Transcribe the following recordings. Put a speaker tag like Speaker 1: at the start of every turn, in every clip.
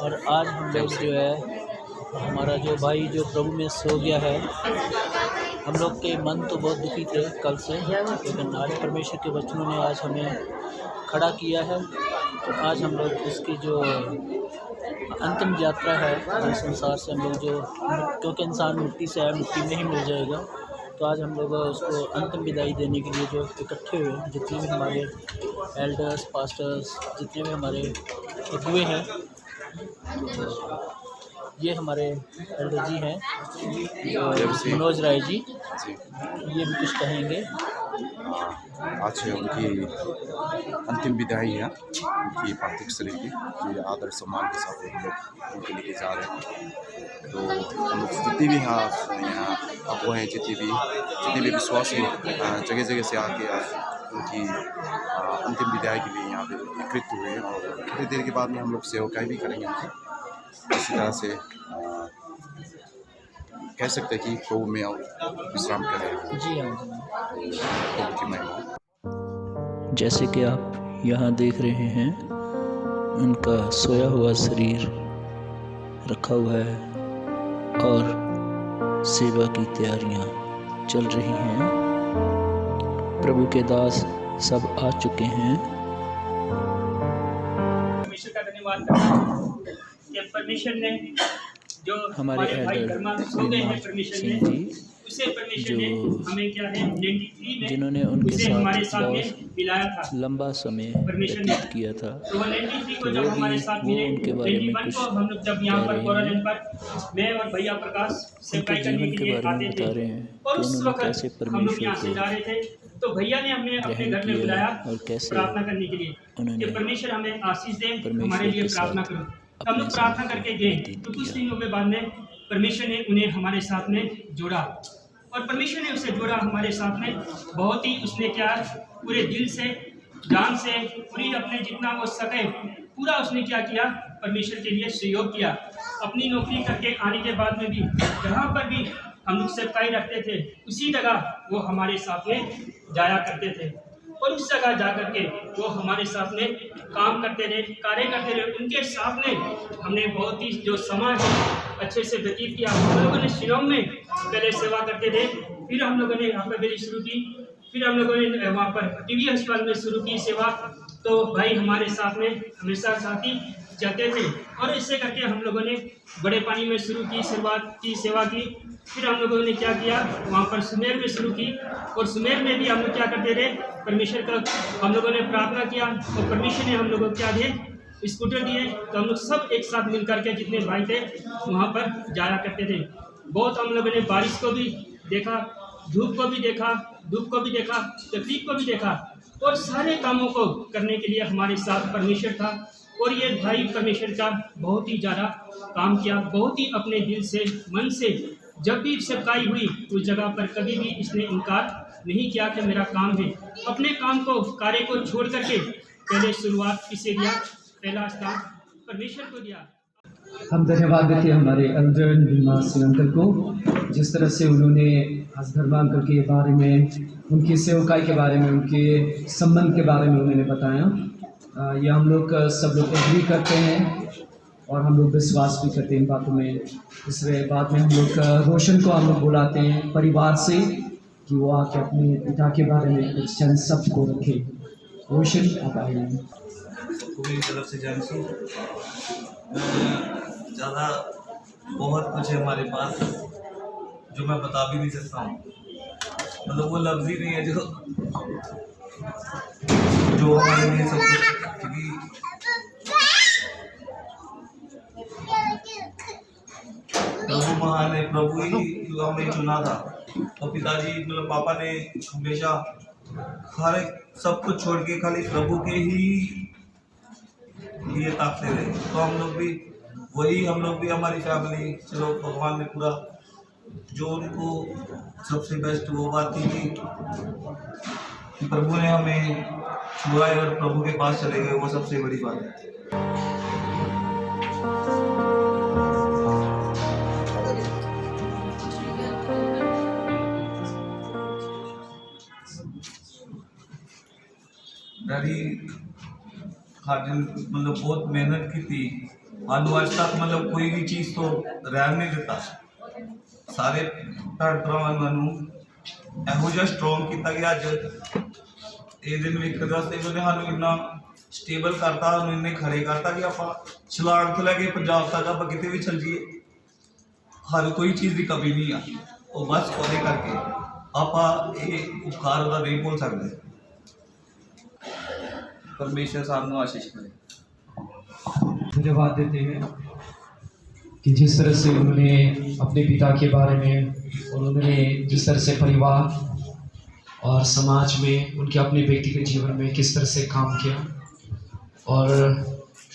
Speaker 1: और आज हम लोग जो है हमारा जो भाई जो प्रभु में सो गया है, हम लोग के मन तो बहुत दुखी थे कल से, लेकिन आज परमेश्वर के वचनों ने आज हमें खड़ा किया है। तो आज हम लोग उसकी जो अंतिम यात्रा है इस संसार से, हम लोग जो, क्योंकि इंसान मिट्टी से है, मिट्टी में ही मिल जाएगा, तो आज हम लोग उसको अंतिम विदाई देने के लिए जो इकट्ठे हुए, जितने भी हमारे एल्डर्स, पास्टर्स, जितने भी हमारे अगुए हैं, तो ये हमारे एल्डर जी हैं, मनोज राय जी, ये भी कुछ कहेंगे।
Speaker 2: आज है उनकी अंतिम विदाई है, उनकी पार्थिव शरीर की, जो आदर सम्मान के साथ हम लोग उनके लिए जा रहे हैं। तो हम लोग जितने भी यहाँ अगुआ हैं, जितने भी विश्वासी जगह जगह से आके आज उनकी अंतिम विदाई के लिए यहाँ पे एकत्रित हुए हैं, और थोड़ी देर के बाद में हम लोग सेवकाई भी करेंगे उनकी। इसी तरह से कह सकते हैं कि प्रभु में विश्राम कर रहे हैं।
Speaker 1: जी हाँ,
Speaker 2: प्रभु की महिमा।
Speaker 1: जैसे कि आप यहाँ देख रहे हैं, उनका सोया हुआ शरीर रखा हुआ है और सेवा की तैयारियाँ चल रही हैं। प्रभु के दास सब आ चुके हैं।
Speaker 3: परमेश्वर का धन्यवाद करता हूं कि परमेश्वर ने जो
Speaker 1: हमारे एल्डर
Speaker 3: परमेश्वर ने उसे परमेश्वर ने हमें क्या है 93 में
Speaker 1: जिन्होंने उनके
Speaker 3: उसे हमारे साथ में
Speaker 1: बहुत
Speaker 3: मिलाया था,
Speaker 1: लंबा समय
Speaker 3: परमेश्वर ने
Speaker 1: व्यतीत किया था।
Speaker 3: तो 93 को
Speaker 1: तो
Speaker 3: जब
Speaker 1: वो
Speaker 3: हमारे
Speaker 1: भी
Speaker 3: साथ
Speaker 1: वो
Speaker 3: मिले,
Speaker 1: उनके बारे में
Speaker 3: 91
Speaker 1: कुछ
Speaker 3: को हम लोग जब यहाँ पर
Speaker 1: कह रहे
Speaker 3: कोरोना
Speaker 1: हैं।
Speaker 3: पर मैं और भैया प्रकाश
Speaker 1: उनके
Speaker 3: सेवकाई करने
Speaker 1: जीवन
Speaker 3: के
Speaker 1: के
Speaker 3: लिए
Speaker 1: बारे में
Speaker 3: आते
Speaker 1: बता रहे
Speaker 3: थे,
Speaker 1: हैं
Speaker 3: और
Speaker 1: कि
Speaker 3: उस
Speaker 1: उन्होंने
Speaker 3: वक्त
Speaker 1: कैसे
Speaker 3: हम लोग यहाँ
Speaker 1: परमेश्वर
Speaker 3: से जा
Speaker 1: को
Speaker 3: रहे थे, तो भैया ने हमें अपने
Speaker 1: ग्रहण
Speaker 3: घर में
Speaker 1: किया
Speaker 3: बुलाया
Speaker 1: और कैसे
Speaker 3: प्रार्थना करने के लिए
Speaker 1: उन्होंने
Speaker 3: कि परमेश्वर हमें आशीष दे,
Speaker 1: परमेश्वर
Speaker 3: हमारे लिए
Speaker 1: के
Speaker 3: प्रार्थना
Speaker 1: साथ
Speaker 3: करो। तो हम
Speaker 1: अपने
Speaker 3: लोग प्रार्थना
Speaker 1: समय
Speaker 3: करके गए,
Speaker 1: व्यतीत
Speaker 3: तो कुछ
Speaker 1: किया।
Speaker 3: दिनों के बाद में परमेश्वर ने उन्हें हमारे साथ में जोड़ा, और परमेश्वर ने उसे जोड़ा हमारे साथ में। बहुत ही उसने क्या पूरे दिल से, जान से, पूरी अपने जितना वो सके पूरा उसने क्या किया, परमेश्वर के लिए सहयोग किया। अपनी नौकरी करके आने के बाद में भी जहाँ पर भी हम लोग सेवकाई रखते थे, उसी जगह वो हमारे साथ में जाया करते थे, और उस जगह जा करके वो हमारे साथ में काम करते रहे, कार्य करते रहे। उनके साथ में हमने बहुत ही जो समय अच्छे से व्यतीत किया। हम लोगों ने शिलोंग में पहले सेवा करते थे, फिर हम लोगों ने यहाँ पर बेली शुरू की, फिर हम लोगों ने वहाँ पर टीवी अस्पताल में शुरू की सेवा। तो भाई हमारे साथ में हमेशा साथी चलते थे, और इससे करके हम लोगों ने बड़े पानी में शुरू की, शुरुआत की, सेवा की। फिर हम लोगों ने क्या किया, वहाँ पर सुमेर में शुरू की, और सुमेर में भी हम लोग क्या करते थे, परमेश्वर का हम लोगों ने प्रार्थना किया, और परमेश्वर ने हम लोगों को क्या दिए, स्कूटर दिए। तो हम लोग सब एक साथ मिल करके जितने भाई थे वहाँ पर जाया करते थे। बहुत हम लोगों ने बारिश को भी देखा, धूप को भी देखा, तकलीफ को भी देखा, और सारे कामों को करने के लिए हमारे साथ परमेश्वर था। और ये भाई परमेश्वर का बहुत ही ज़्यादा काम किया, बहुत ही अपने दिल से, मन से। जब भी सेवकाई हुई उस जगह पर कभी भी इसने इनकार नहीं किया कि मेरा काम है। अपने काम को, कार्य को छोड़ करके पहले शुरुआत किसे दिया, पहला स्थान परमेश्वर को दिया।
Speaker 4: हम धन्यवाद देते हैं हमारे एल्डर भीमा सिंह अंकल को, जिस तरह से उन्होंने हसधर्मा अंकल के बारे में, उनकी सेवकाई के बारे में, उनके संबंध के बारे में उन्होंने बताया। ये हम लोग सब लोग एग्री करते हैं, और हम लोग विश्वास भी करते हैं इन बातों में। इसलिए बाद में हम लोग रोशन को हम लोग बुलाते हैं परिवार से कि वो आके अपने पिता के बारे में कुछ चंद शब्द को रखे। रोशन आप आइए।
Speaker 5: मेरी तरफ से जानसी ज़्यादा बहुत कुछ है हमारे पास जो मैं बता भी नहीं सकता हूँ, मतलब वो लफ्ज़ ही नहीं है जो हमारे लिए सब कुछ, क्योंकि प्रभु महान है, प्रभु ही हमें चुना था। और पिताजी मतलब पापा ने हमेशा हर सब कुछ छोड़ के खाली प्रभु के ही लिए ताकते रहे। तो हम लोग भी हमारी फैमिली, चलो भगवान ने पूरा जो उनको सबसे बेस्ट वो बात थी कि प्रभु ने हमें छुड़ाए और प्रभु के पास चले गए, वो सबसे बड़ी बात है। डैडी हार्डन मतलब बहुत मेहनत की थी आज तक मतलब कोई भी चीज़ तो रहन नहीं देता सारे भैन भरावां नूं ਇਹੋ ਜਿਹਾ ਸਟਰੋਂਗ ਕੀਤਾ ਕਿ ਅੱਜ ਇਹ ਦਿਨ ਵੇਖਣ ਵਾਸਤੇ ਉਹਨੇ ਸਾਨੂੰ ਇੰਨਾ ਸਟੇਬਲ ਕਰਤਾ, ਸਾਨੂੰ ਇੰਨੇ ਖੜੇ ਕਰਤਾ ਕਿ ਆਪਾਂ ਛਲਾਂਗ ਤੋਂ ਲੈ ਕੇ ਪੰਜਾਬ ਤੱਕ ਆਪਾਂ ਕਿਤੇ ਵੀ ਚੱਲ ਜਾਈਏ, ਹਰ ਕੋਈ ਚੀਜ਼ ਦੀ ਕਮੀ ਨਹੀਂ ਆ। ਉਹ ਬਸ ਉਹਦੇ ਕਰਕੇ ਆਪਾਂ ਇਹ ਉਪਕਾਰ ਉਹਦਾ ਨਹੀਂ ਭੁੱਲ ਸਕਦੇ। परमेश्वर सामने आशीष करे।
Speaker 4: धन्यवाद देते हैं कि जिस तरह से उन्होंने अपने पिता के बारे में और उन्होंने जिस तरह से परिवार और समाज में उनके अपने व्यक्तिगत जीवन में किस तरह से काम किया और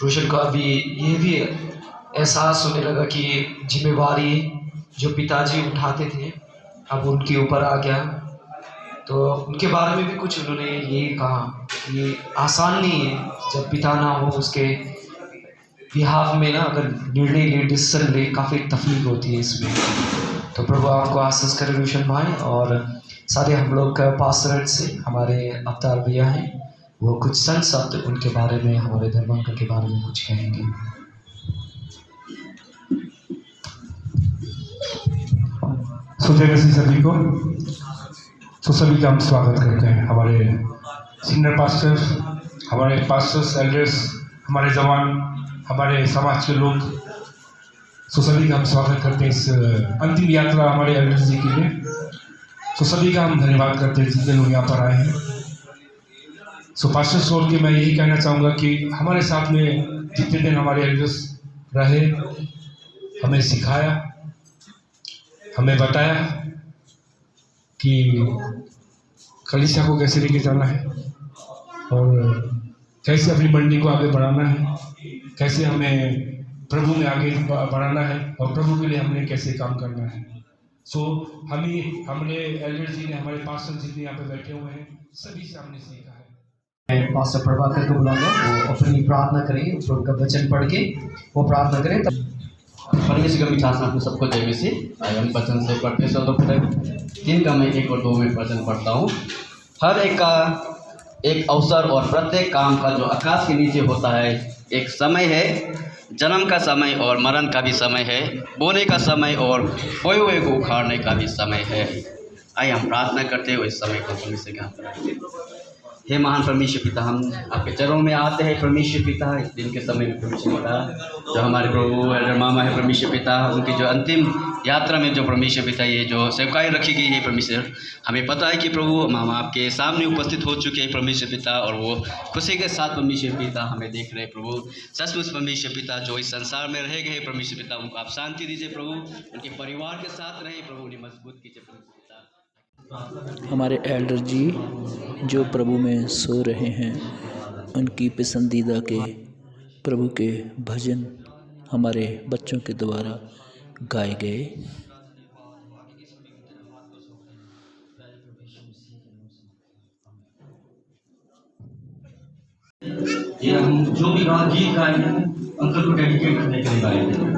Speaker 4: रोशन को अभी ये भी एहसास होने लगा कि जिम्मेवारी जो पिताजी उठाते थे अब उनके ऊपर आ गया। तो उनके बारे में भी कुछ उन्होंने ये कहा कि आसान नहीं है जब पिता ना हो उसके बिहाफ में ना अगर निर्णय ले डिसीजन ले काफ़ी तकलीफ होती है इसमें। तो प्रभु आपको आशीष करे रोशन भाई। और सारे हम लोग का पास्टर से हमारे अवतार भैया हैं, वो कुछ संत शब्द उनके बारे में हमारे धर्मांकर के बारे में कुछ कहेंगे।
Speaker 6: सभी को तो सभी का हम स्वागत करते हैं। हमारे सीनियर पास्टर्स, हमारे पास्टर्स, एल्डर्स, हमारे जवान, हमारे समाज के लोग, तो सभी का हम स्वागत करते हैं इस अंतिम यात्रा हमारे एल्डर्स जी के लिए। तो सभी का हम धन्यवाद करते हैं जितने लोग यहाँ पर आए हैं। सो पास्टर्स बोल के मैं यही कहना चाहूँगा कि हमारे साथ में जितने दिन हमारे एल्डर्स रहे, हमें सिखाया, हमें बताया कि कलीसिया को कैसे लेके जाना है और कैसे अपनी मंडी को आगे बढ़ाना है, कैसे हमें प्रभु में आगे बढ़ाना है और प्रभु के लिए हमने कैसे काम करना है। सो हमने एल्डर जी ने, हमारे पास्टर जितने यहाँ पे बैठे हुए हैं, सभी से हमने सीखा है।
Speaker 4: मैं पास्टर प्रभाकर को बुलाऊंगा, वो अपनी प्रार्थना करेंगे, उनका वचन पढ़ के वो प्रार्थना करें।
Speaker 7: परमेश्वर का मिठास आपको सबको जय मसीह। आज हम वचन से पढ़ते सब लोग 3 का मैं 1 और 2 में वचन पढ़ता हूँ। हर एक का एक अवसर और प्रत्येक काम का जो आकाश के नीचे होता है एक समय है, जन्म का समय और मरण का भी समय है, बोने का समय और बोए हुए को उखाड़ने का भी समय है। आइए हम प्रार्थना करते हुए इस समय को परमेश्वर के हाथ में रखते हैं। हे महान परमेश्वर पिता, हम आपके चरणों में आते हैं परमेश्वर पिता। इस दिन के समय में परमेश्वर पिता, जो हमारे प्रभु एल्डर मामा है परमेश्वर पिता, उनकी जो अंतिम यात्रा में जो परमेश्वर पिता ये जो सेवकाई रखी गई है परमेश्वर, हमें पता है कि प्रभु मामा आपके सामने उपस्थित हो चुके हैं परमेश्वर पिता, और वो खुशी के साथ परमेश्वर पिता हमें देख रहे हैं प्रभु। सचमुच परमेश्वर पिता जो इस संसार में रह गए परमेश्वर पिता, उनको आप शांति दीजिए प्रभु, उनके परिवार के साथ रहे प्रभु, उन्हें मजबूत कीजिए परमेश्वर पिता।
Speaker 1: हमारे एल्डर जी जो प्रभु में सो रहे हैं, उनकी पसंदीदा के प्रभु के भजन हमारे बच्चों के द्वारा गाए गए।
Speaker 7: ये हम जो भी गीत गाए हैं अंकल को डेडिकेट करने के लिए गाए हैं।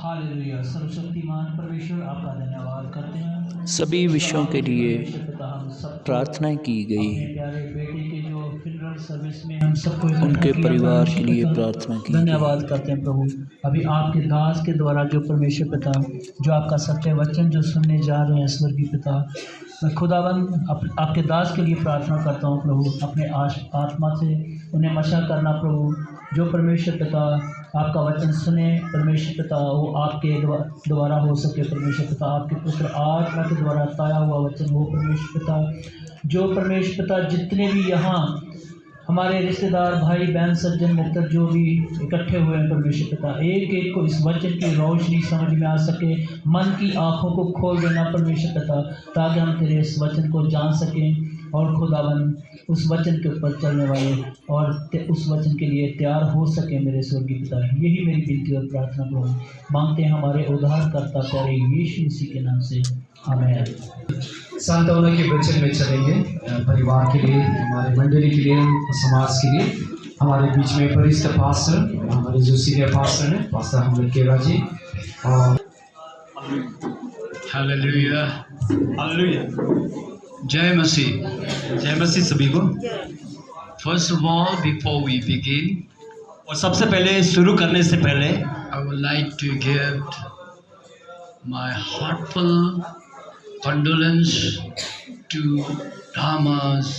Speaker 1: हालेलुया। सर्वशक्तिमान परमेश्वर आपका धन्यवाद करते हैं।
Speaker 8: सभी विषयों के लिए
Speaker 1: पिता, हम सब
Speaker 8: प्रार्थना की गई।
Speaker 1: अपने प्यारे बेटे के जो फ्यूनरल सर्विस में हम सबको इकट्ठा
Speaker 8: उनके
Speaker 1: किया,
Speaker 8: परिवार के
Speaker 1: परमेश्वर
Speaker 8: लिए
Speaker 1: पिता,
Speaker 8: प्रार्थना की गई।
Speaker 1: धन्यवाद करते हैं प्रभु। अभी आपके दास के द्वारा जो परमेश्वर पिता जो आपका सत्य वचन जो सुनने जा रहे हैं स्वर्गीय पिता, मैं खुदावन आपके दास के लिए प्रार्थना करता हूँ प्रभु, अपने आत्मा से उन्हें मशा करना प्रभु। जो परमेश्वर पिता आपका वचन सुने परमेश्वर पिता, वो आपके द्वारा हो सके परमेश्वर पिता, आपके पुत्र आत्मा के द्वारा ताया हुआ वचन हो परमेश्वर पिता। जो परमेश्वर पिता जितने भी यहाँ हमारे रिश्तेदार भाई बहन सज्जन मित्र जो भी इकट्ठे हुए हैं परमेश्वर पिता, एक एक को इस वचन की रोशनी समझ में आ सके, मन की आँखों को खोल देना परमेश्वर पिता, ताकि हम तेरे इस वचन को जान सकें और खुदावन उस वचन के ऊपर चलने वाले और उस वचन के लिए तैयार हो सके मेरे स्वर्गीय पिता। यही मेरी विनती और प्रार्थना प्रभु मांगते हैं हमारे उद्धारकर्ता प्यारे यीशु मसीह के नाम से, आमीन।
Speaker 4: सांत्वना के वचन में चलेंगे परिवार के लिए, हमारे मंडली के लिए, समाज के लिए। हमारे बीच में परिष्ठ पास्टर, हमारे जो सीनियर पास्टर हैं, पास्टर हमले केरा जी। और
Speaker 9: हालेलुया, हालेलुया, जय मसीह सभी को। First of all before we begin, और सबसे पहले शुरू करने से पहले I would like to give my heartful condolence to Dharma's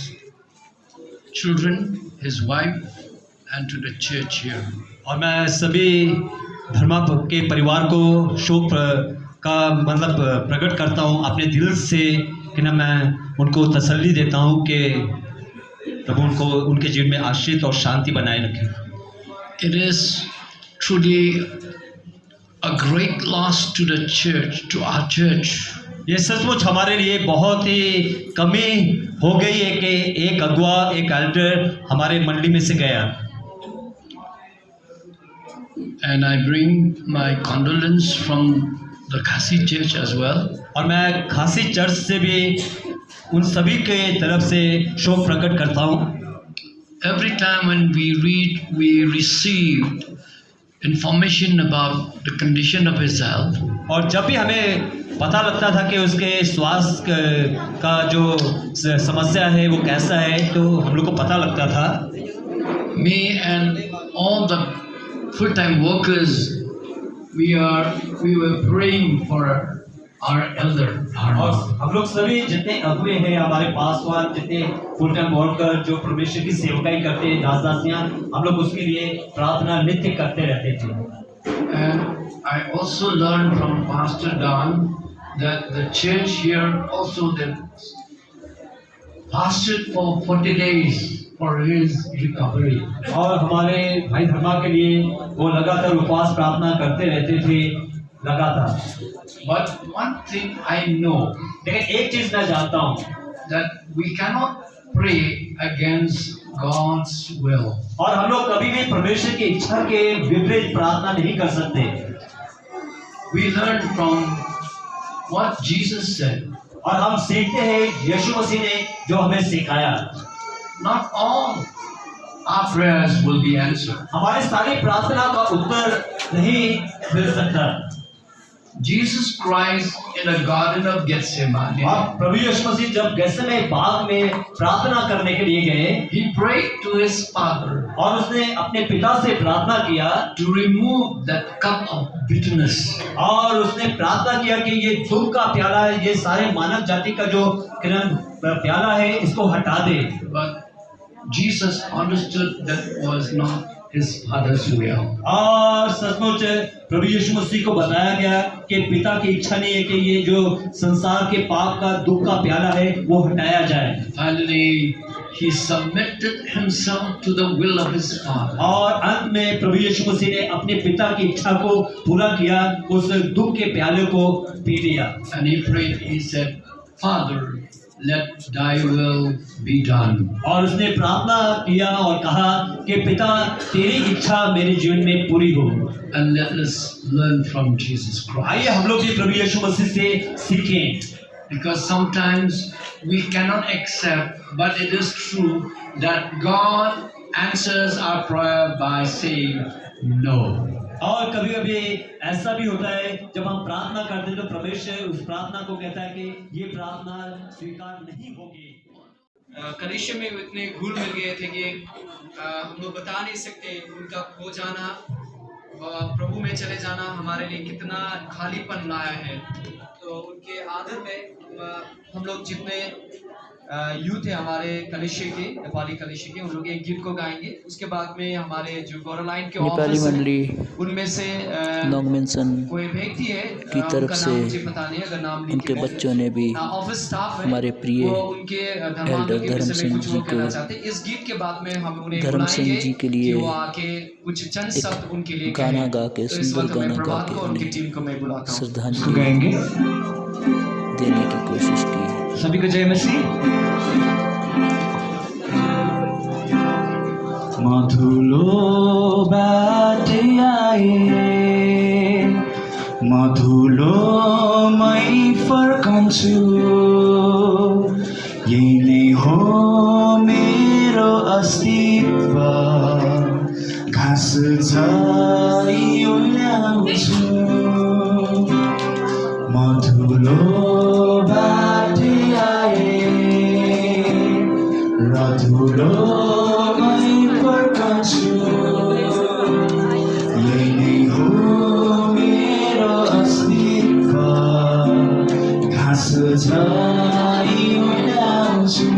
Speaker 9: children, his wife, and to the church here. और मैं सभी धर्मा के परिवार को शोक का मतलब प्रकट करता हूँ अपने दिल से, कि ना मैं उनको तसल्ली देता हूँ कि प्रभु उनको उनके जीवन में आशीष और शांति बनाए रखें। It is truly a great loss to the church, to our church. ये सचमुच हमारे लिए बहुत ही कमी हो गई है कि एक अगुआ, एक एल्डर हमारे मंडली में से गया। And I bring my condolence from the Khasi Church as well. और मैं खासी चर्च से भी उन सभी के तरफ से शोक प्रकट करता हूँ। Every time when we read, we received information about the condition of his health. और जब भी हमें पता लगता था कि उसके स्वास्थ्य का जो समस्या है वो कैसा है, तो हम लोग को पता लगता था। Me and all the full-time workers, we were praying for our elder. और हम लोग सभी जितने अगुए हैं, हमारे पासवान, जितने फुल टाइम वर्कर जो परमेश्वर की सेवकाई करते हैं, दास दासियां, हम लोग उसके लिए प्रार्थना नित्य करते रहते थे। And I also learned from Pastor Don that the church here also that fasted for 40 days for his recovery. और हमारे भाई धर्मा के लिए वो लगातार उपवास प्रार्थना करते रहते थे लगातार। But one thing I know, लेकिन एक चीज मैं जानता हूँ, that we cannot pray against God's will. और हम लोग कभी भी परमेश्वर की इच्छा के विपरीत प्रार्थना नहीं कर सकते। We learn from what Jesus said. और हम सीखते हैं यीशु मसीह ने जो हमें सिखाया। Not all our prayers will be answered. हमारे सारी प्रार्थना का उत्तर नहीं मिल सकता। Jesus Christ in a garden of Gethsemane. और प्रभु यीशु मसीह जब गेत्सेमने बाग में प्रार्थना करने के लिए गए, he prayed to his father. और उसने अपने पिता से प्रार्थना किया to remove that cup of bitterness. और उसने प्रार्थना किया कि ये दुख का प्याला है, ये सारे मानव जाति का जो प्याला है, इसको हटा दे। But Jesus understood that was not his father's will. और सचमुच प्रभु यीशु मसीह को बताया गया कि पिता की इच्छा नहीं है कि ये जो संसार के पाप का दुख का प्याला है वो हटाया जाए। Finally, he submitted himself to the will of his father. और अंत में प्रभु यीशु मसीह ने अपने पिता की इच्छा को पूरा किया, उस दुख के प्याले को पी लिया। And he prayed, he said, Father, let thy will be done. और उसने प्रार्थना किया और कहा कि पिता तेरी इच्छा मेरे जीवन में पूरी हो। And let us learn from Jesus Christ. आइए हम लोग भी प्रभु यीशु मसीह से सीखें। Because sometimes we cannot accept, but it is true that God answers our prayer by saying no. और कभी कभी ऐसा भी होता है जब हम प्रार्थना करते हैं तो परमेश्वर उस प्रार्थना को कहता है कि ये प्रार्थना स्वीकार नहीं होगी।
Speaker 10: कलीसिया में इतने घुल मिल गए थे कि हम लोग बता नहीं सकते उनका खो जाना और प्रभु में चले जाना हमारे लिए कितना खालीपन लाया है। तो उनके आदर में हम लोग जितने यूथ है हमारे कलीसिया के, नेपाली कलीसिया के, उन लोग एक गीत को गाएंगे। उसके बाद में हमारे जो गोरालाइन के
Speaker 1: नेपाली मंडली
Speaker 10: उनमें से
Speaker 1: नॉगमेंसन
Speaker 10: कोई व्यक्ति है
Speaker 1: की तरफ से
Speaker 10: पता नहीं, अगर नाम
Speaker 1: उनके बच्चों ने भी
Speaker 10: ऑफिस स्टाफ है
Speaker 1: हमारे प्रिय
Speaker 10: उनके
Speaker 1: एल्डर धर्म सिंह जी को
Speaker 10: इस गीत के बाद में हम उन्हें
Speaker 1: धर्म सिंह जी के लिए
Speaker 10: वो आके कुछ चंद शब्द उनके लिए
Speaker 1: गाना गा के
Speaker 10: तो इस
Speaker 1: सुंदर
Speaker 10: वक्त मैं
Speaker 1: गाना गा
Speaker 10: प्रभात
Speaker 1: के
Speaker 10: को उनकी
Speaker 1: उन्हें
Speaker 10: टीम को मैं बुलाता हूँ।
Speaker 1: श्रद्धांजलि
Speaker 9: गाएंगे।
Speaker 1: देने की कोशिश की।
Speaker 9: सभी को जय मसीह।
Speaker 5: मधुलो बाटे आए मधुलो मै फर्कन्छु यही नै हो मेरो अस्तित्व घाँस झरी ओल्याउँछु मधुलो बाटे आए रधुलो यही नै हो मेरो अस्तित्व घाँस झरी ओल्याउँछु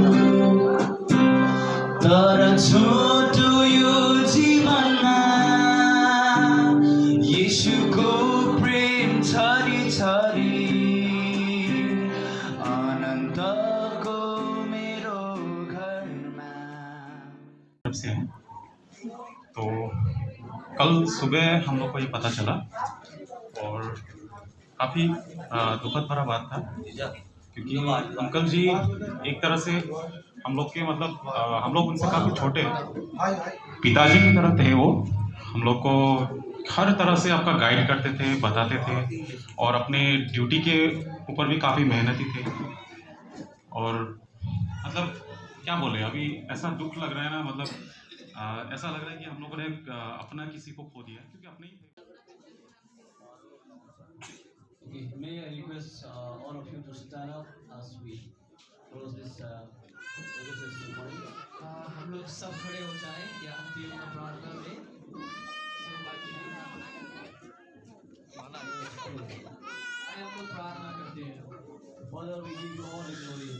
Speaker 5: तर छोटो यो जीवनमा येशूको प्रेम छरी छरी अनन्तको मेरो घरमा
Speaker 11: से हैं। तो कल सुबह हम लोग को ये पता चला और काफ़ी दुखद भरा बात था क्योंकि अंकल जी एक तरह से हम लोग के मतलब हम लोग उनसे काफ़ी छोटे पिताजी की तरह थे वो। हम लोग को हर तरह से आपका गाइड करते थे, बताते थे और अपने ड्यूटी के ऊपर भी काफ़ी मेहनती थे। और मतलब क्या बोले, अभी ऐसा दुख लग रहा है ना, मतलब ऐसा लग रहा है कि हम लोगों ने अपना किसी को खो दिया क्योंकि अपने ही थे।
Speaker 7: May I request all of you to stand up as we close this services this morning.
Speaker 10: हम लोग सब खड़े हो जाएं या अंतिम प्रार्थना में हम लोग प्रार्थना करते हैं।
Speaker 7: Father, we give you all the glory.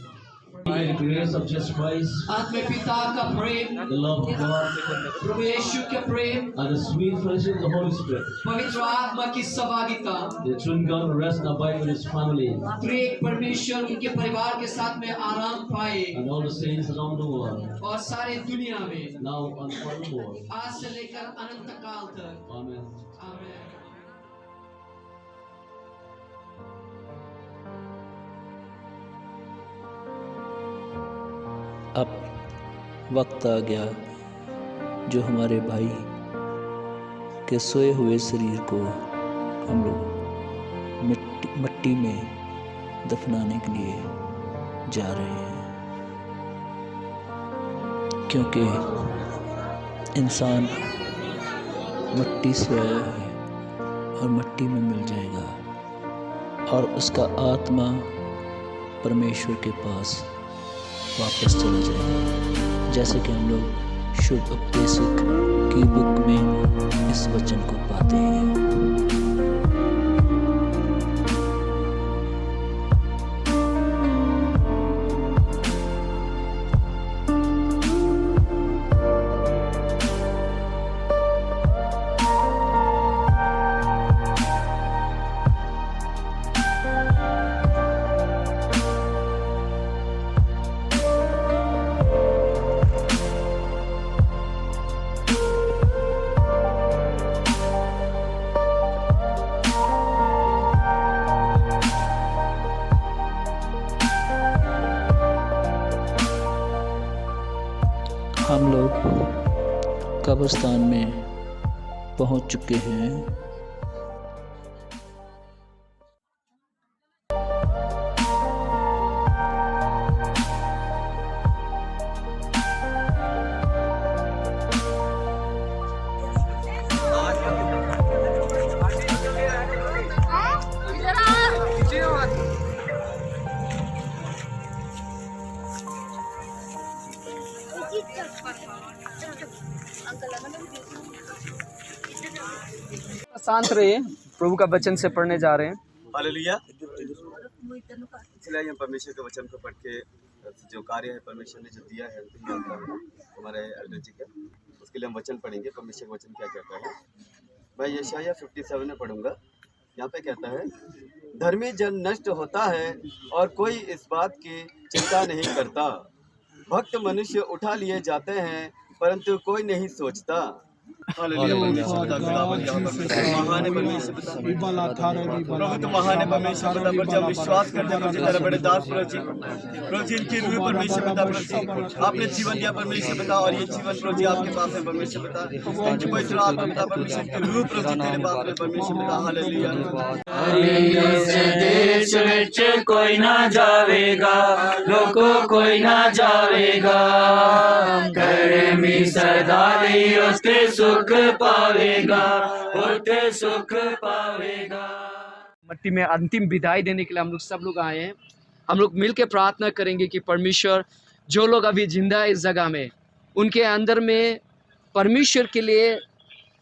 Speaker 7: By the grace of Jesus Christ,
Speaker 10: आत्मा पिता का प्रेम,
Speaker 7: the love of God,
Speaker 10: प्रभु यीशु का प्रेम,
Speaker 7: and the sweet fellowship of the Holy Spirit,
Speaker 10: पवित्र आत्मा की सहभागिता,
Speaker 7: the true God will rest and abide with His family,
Speaker 10: त्रिएक परमेश्वर उनके परिवार के साथ में आराम पाए
Speaker 7: and all the saints around the world,
Speaker 10: और सारे दुनिया में
Speaker 7: now and forevermore.
Speaker 10: आज से लेकर अनंत काल तक।
Speaker 7: Amen.
Speaker 10: आमीन।
Speaker 1: अब वक्त आ गया जो हमारे भाई के सोए हुए शरीर को हम लोग मिट्टी में दफनाने के लिए जा रहे हैं, क्योंकि इंसान मिट्टी से आया है और मिट्टी में मिल जाएगा और उसका आत्मा परमेश्वर के पास वापस चला जाएगा। जैसे कि हम लोग शुभ उपदेशक की बुक में इस वचन को पाते हैं। हम लोग कब्रिस्तान में पहुंच चुके हैं।
Speaker 4: शांत रहिए, प्रभु का वचन से पढ़ने जा रहे हैं।
Speaker 12: हालेलुया। इसलिए हम परमेश्वर के वचन को पढ़ के जो कार्य है परमेश्वर ने जो दिया है हमारे एल्डर जी का, उसके लिए हम वचन पढ़ेंगे। परमेश्वर का वचन क्या कहता है, मैं यशाया 57 में पढ़ूंगा। यहाँ पे कहता है, धर्मी जन नष्ट होता है और कोई इस बात की चिंता नहीं करता। भक्त मनुष्य उठा लिए जाते हैं परंतु कोई नहीं सोचता। हालेलुया। महान परमेश्वर पिता, प्रभु तो महान परमेश्वर पिता पर जब विश्वास करते हैं तेरे बड़े दास प्रभु जी इनकी रूह परमेश्वर पिता प्रभु जी आपने जीवन दिया परमेश्वर पिता, और ये जीवन प्रभु जी आपके पास है परमेश्वर पिता। इनकी पवित्र आत्मा पिता परमेश्वर की रूह प्रभु जी तेरे पास है परमेश्वर पिता। हालेलुया।
Speaker 1: देश विच कोई ना जावेगा, लोको कोई ना जावेगा, धर्मी सरदारी उसके सुख पावेगा, उसके सुख पावेगा।
Speaker 4: मट्टी में अंतिम विदाई देने के लिए हम लोग सब लोग आए हैं। हम लोग मिलकर प्रार्थना करेंगे कि परमेश्वर जो लोग अभी जिंदा है इस जगह में, उनके अंदर में परमेश्वर के लिए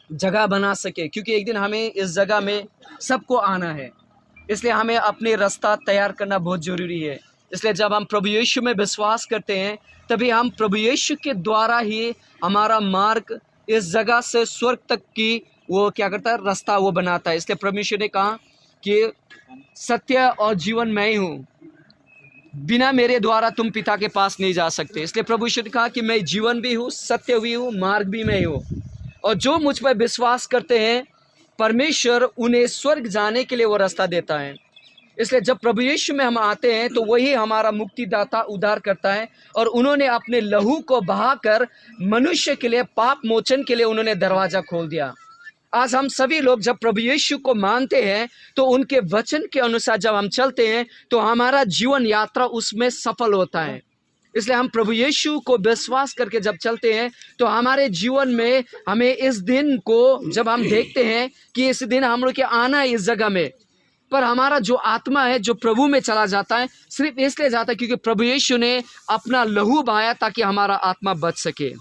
Speaker 4: जगह बना सके, क्योंकि एक दिन हमें इस जगह में सबको आना है। इसलिए हमें अपने रास्ता तैयार करना बहुत ज़रूरी है। इसलिए जब हम प्रभु यीशु में विश्वास करते हैं तभी हम प्रभु यीशु के द्वारा ही हमारा मार्ग इस जगह से स्वर्ग तक की वो क्या करता है, रास्ता वो बनाता है। इसलिए परमेश्वर ने कहा कि सत्य और जीवन मैं ही हूँ, बिना मेरे द्वारा तुम पिता के पास नहीं जा सकते। इसलिए प्रभु यीशु ने कहा कि मैं जीवन भी हूँ, सत्य भी हूँ, मार्ग भी मैं हूँ, और जो मुझ पर विश्वास करते हैं परमेश्वर उन्हें स्वर्ग जाने के लिए वो रास्ता देता है। इसलिए जब प्रभु यीशु में हम आते हैं तो वही हमारा मुक्तिदाता उद्धार करता है, और उन्होंने अपने लहू को बहाकर मनुष्य के लिए पाप मोचन के लिए उन्होंने दरवाज़ा खोल दिया। आज हम सभी लोग जब प्रभु यीशु को मानते हैं तो उनके वचन के अनुसार जब हम चलते हैं तो हमारा जीवन यात्रा उसमें सफल होता है। इसलिए हम प्रभु यीशु को विश्वास करके जब चलते हैं तो हमारे जीवन में हमें इस दिन को जब हम देखते हैं कि इस दिन हम लोग के आना है इस जगह में, पर हमारा जो आत्मा है जो प्रभु में चला जाता है सिर्फ इसलिए जाता है क्योंकि प्रभु यीशु ने अपना लहू बहाया ताकि हमारा आत्मा बच सके।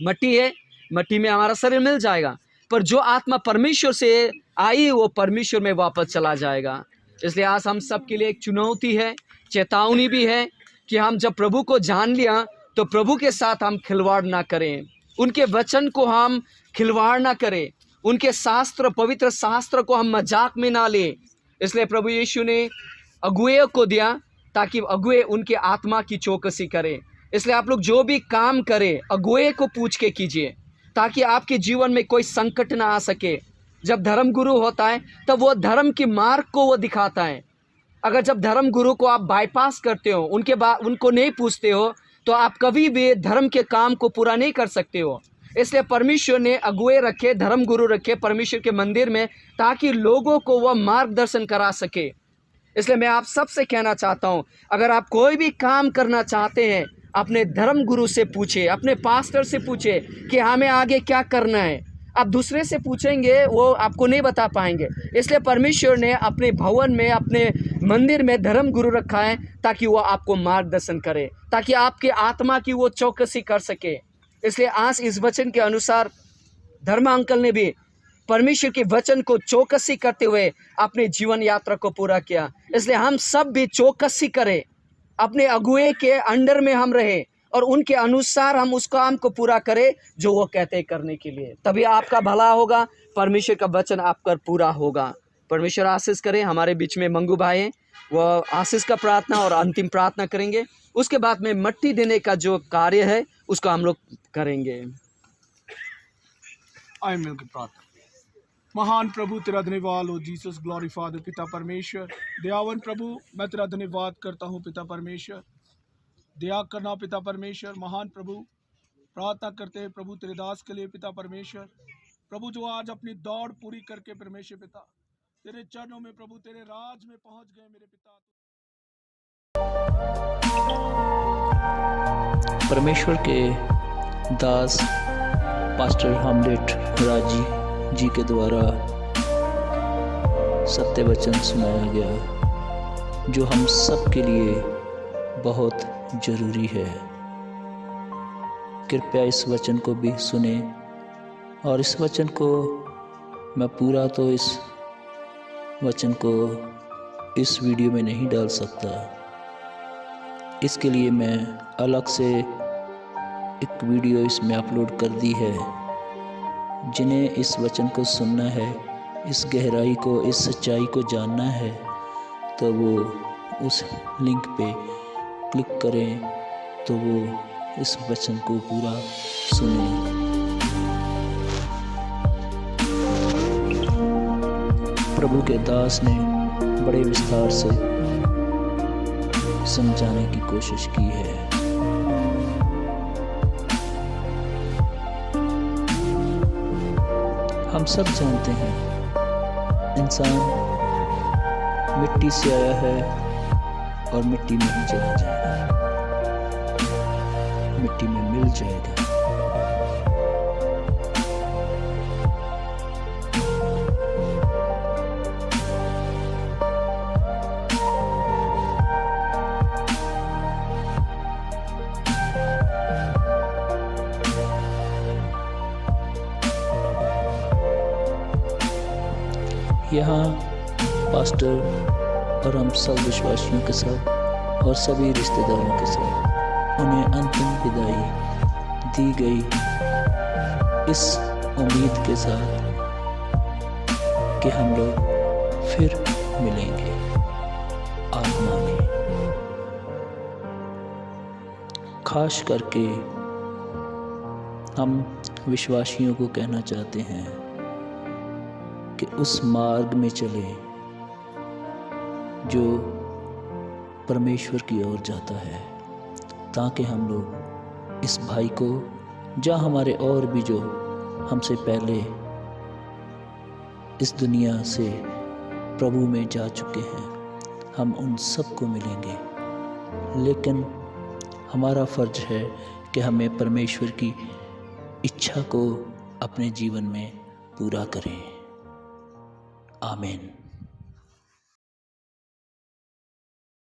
Speaker 4: मट्टी है, मट्टी में हमारा शरीर मिल जाएगा, पर जो आत्मा परमेश्वर से आई वो परमेश्वर में वापस चला जाएगा। इसलिए आज हम सब के लिए एक चुनौती है, चेतावनी भी है कि हम जब प्रभु को जान लिया तो प्रभु के साथ हम खिलवाड़ ना करें, उनके वचन को हम खिलवाड़ ना करें, उनके शास्त्र पवित्र शास्त्र को हम मजाक में ना लें। इसलिए प्रभु यीशु ने अगुए को दिया ताकि अगुए उनके आत्मा की चौकसी करें। इसलिए आप लोग जो भी काम करें अगुए को पूछ के कीजिए ताकि आपके जीवन में कोई संकट ना आ सके। जब धर्म गुरु होता है तब वो धर्म की मार्ग को वो दिखाता है। अगर जब धर्म गुरु को आप बाईपास करते हो, उनको नहीं पूछते हो, तो आप कभी भी धर्म के काम को पूरा नहीं कर सकते हो। इसलिए परमेश्वर ने अगुए रखे, धर्म गुरु रखे परमेश्वर के मंदिर में ताकि लोगों को वह मार्गदर्शन करा सके। इसलिए मैं आप सबसे कहना चाहता हूँ, अगर आप कोई भी काम करना चाहते हैं अपने धर्म गुरु से पूछे, अपने पास्टर से पूछे कि हमें आगे क्या करना है। आप दूसरे से पूछेंगे वो आपको नहीं बता पाएंगे। इसलिए परमेश्वर ने अपने भवन में, अपने मंदिर में धर्म गुरु रखा है ताकि वो आपको मार्गदर्शन करे, ताकि आपके आत्मा की वो चौकसी कर सके। इसलिए आज इस वचन के अनुसार धर्मा अंकल ने भी परमेश्वर के वचन को चौकसी करते हुए अपने जीवन यात्रा को पूरा किया। इसलिए हम सब भी चौकसी करें, अपने अगुए के अंडर में हम रहे और उनके अनुसार हम उस काम को पूरा करें जो वो कहते हैं करने के लिए। तभी आपका भला होगा, परमेश्वर का वचन आपका पूरा होगा। परमेश्वर आशीष करें। हमारे बीच में मंगू भाई हैं, वो आशीष का प्रार्थना और अंतिम प्रार्थना करेंगे। उसके बाद में मट्टी देने का जो कार्य है उसको हम लोग करेंगे।
Speaker 13: आए मिलकर प्रार्थना। महान प्रभु तेरा धन्यवाद हो जीसस, ग्लोरी फादर पिता परमेश्वर। दयावन प्रभु मैं तेरा धन्यवाद करता हूँ पिता परमेश्वर, दया करना पिता परमेश्वर। महान प्रभु प्रार्थना करते हैं प्रभु तेरे दास के लिए पिता परमेश्वर, प्रभु जो आज अपनी दौड़ पूरी करके परमेश्वर पिता तेरे चरणों में प्रभु तेरे राज में पहुंच गए मेरे पिता।
Speaker 8: परमेश्वर के दास पास्टर हेमलेट राजी जी के द्वारा सत्य वचन सुनाया गया जो हम सब के लिए बहुत ज़रूरी है। कृपया इस वचन को भी सुने और इस वचन को मैं पूरा तो इस वचन को इस वीडियो में नहीं डाल सकता। इसके लिए मैं अलग से एक वीडियो इसमें अपलोड कर दी है। जिन्हें इस वचन को सुनना है, इस गहराई को, इस सच्चाई को जानना है, तो वो उस लिंक पे क्लिक करें तो वो इस वचन को पूरा सुने। प्रभु के दास ने बड़े विस्तार से समझाने की कोशिश की है। हम सब जानते हैं इंसान मिट्टी से आया है और मिट्टी में ही चला जाएगा, मिट्टी में मिल जाएगा। यहाँ पास्टर और हम सब विश्वासियों के साथ और सभी रिश्तेदारों के साथ उन्हें अंतिम विदाई दी गई, इस उम्मीद के साथ कि हम लोग फिर मिलेंगे आत्मा में। खास करके हम विश्वासियों को कहना चाहते हैं कि उस मार्ग में चले जो परमेश्वर की ओर जाता है, ताकि हम लोग इस भाई को, जहाँ हमारे और भी जो हमसे पहले इस दुनिया से प्रभु में जा चुके हैं, हम उन सब को मिलेंगे। लेकिन हमारा फ़र्ज है कि हमें परमेश्वर की इच्छा को अपने जीवन में पूरा करें। आमीन।